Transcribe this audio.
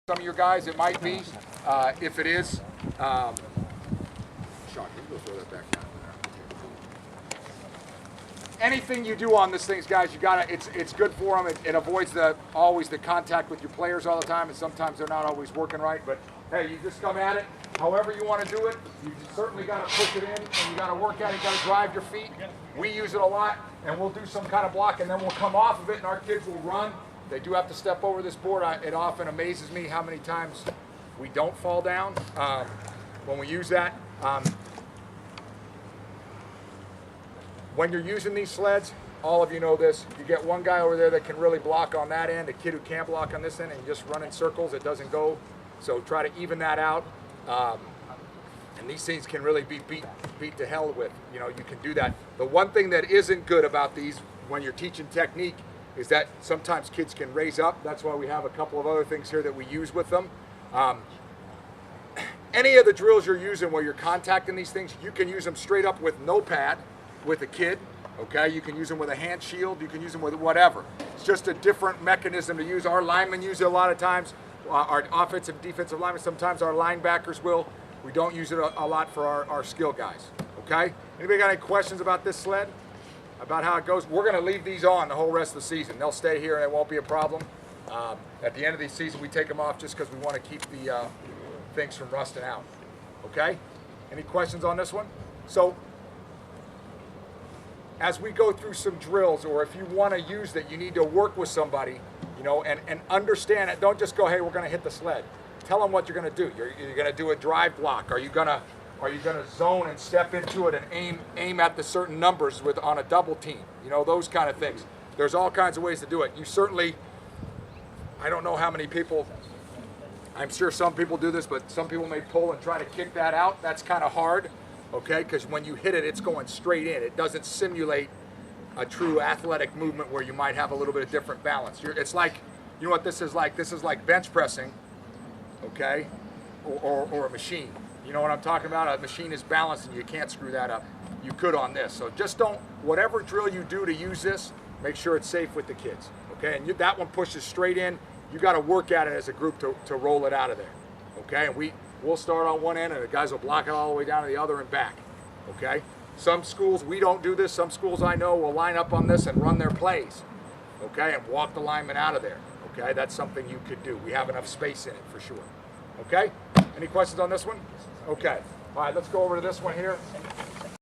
some of your guys it might be. If it is, Sean, can you go throw that back down there? Anything you do on this thing, guys, you gotta. It's good for them. It avoids always the contact with your players all the time, and sometimes they're not always working right. But hey, you just come at it however you want to do it. You certainly got to push it in, and you got to work at it. You got to drive your feet. We use it a lot, and we'll do some kind of block, and then we'll come off of it, and our kids will run. They do have to step over this board. It often amazes me how many times we don't fall down when we use that. When you're using these sleds, all of you know this, you get one guy over there that can really block on that end, a kid who can't block on this end, and you just run in circles, it doesn't go. So try to even that out. And these things can really be beat to hell with. You know, you can do that. The one thing that isn't good about these when you're teaching technique is that sometimes kids can raise up. That's why we have a couple of other things here that we use with them. Any of the drills you're using where you're contacting these things, you can use them straight up with no pad with a kid. Okay, you can use them with a hand shield, you can use them with whatever. It's just a different mechanism to use. Our linemen use it a lot of times. Our offensive, defensive linemen, sometimes our linebackers will. We don't use it a lot for our skill guys. Okay? Anybody got any questions about this sled? About how it goes? We're going to leave these on the whole rest of the season. They'll stay here and it won't be a problem. At the end of the season, we take them off just because we want to keep the things from rusting out. Okay? Any questions on this one? So, as we go through some drills, or if you want to use that, you need to work with somebody, you know, and understand it. Don't just go, hey, we're going to hit the sled. Tell them what you're going to do. You're going to do a drive block. Are you going to zone and step into it and aim at the certain numbers on a double team? You know, those kind of things. There's all kinds of ways to do it. You certainly, I don't know how many people, I'm sure some people do this, but some people may pull and try to kick that out. That's kind of hard. Okay, because when you hit it, it's going straight in. It doesn't simulate a true athletic movement where you might have a little bit of different balance. It's like, you know what this is like? This is like bench pressing, okay, or a machine. You know what I'm talking about? A machine is balanced and you can't screw that up. You could on this. So just don't, whatever drill you do to use this, make sure it's safe with the kids, okay? And that one pushes straight in. You got to work at it as a group to roll it out of there, okay? And we'll start on one end and the guys will block it all the way down to the other and back, okay? Some schools, we don't do this. Some schools I know will line up on this and run their plays, okay? And walk the lineman out of there, okay? That's something you could do. We have enough space in it for sure, okay? Any questions on this one? Okay. All right, let's go over to this one here.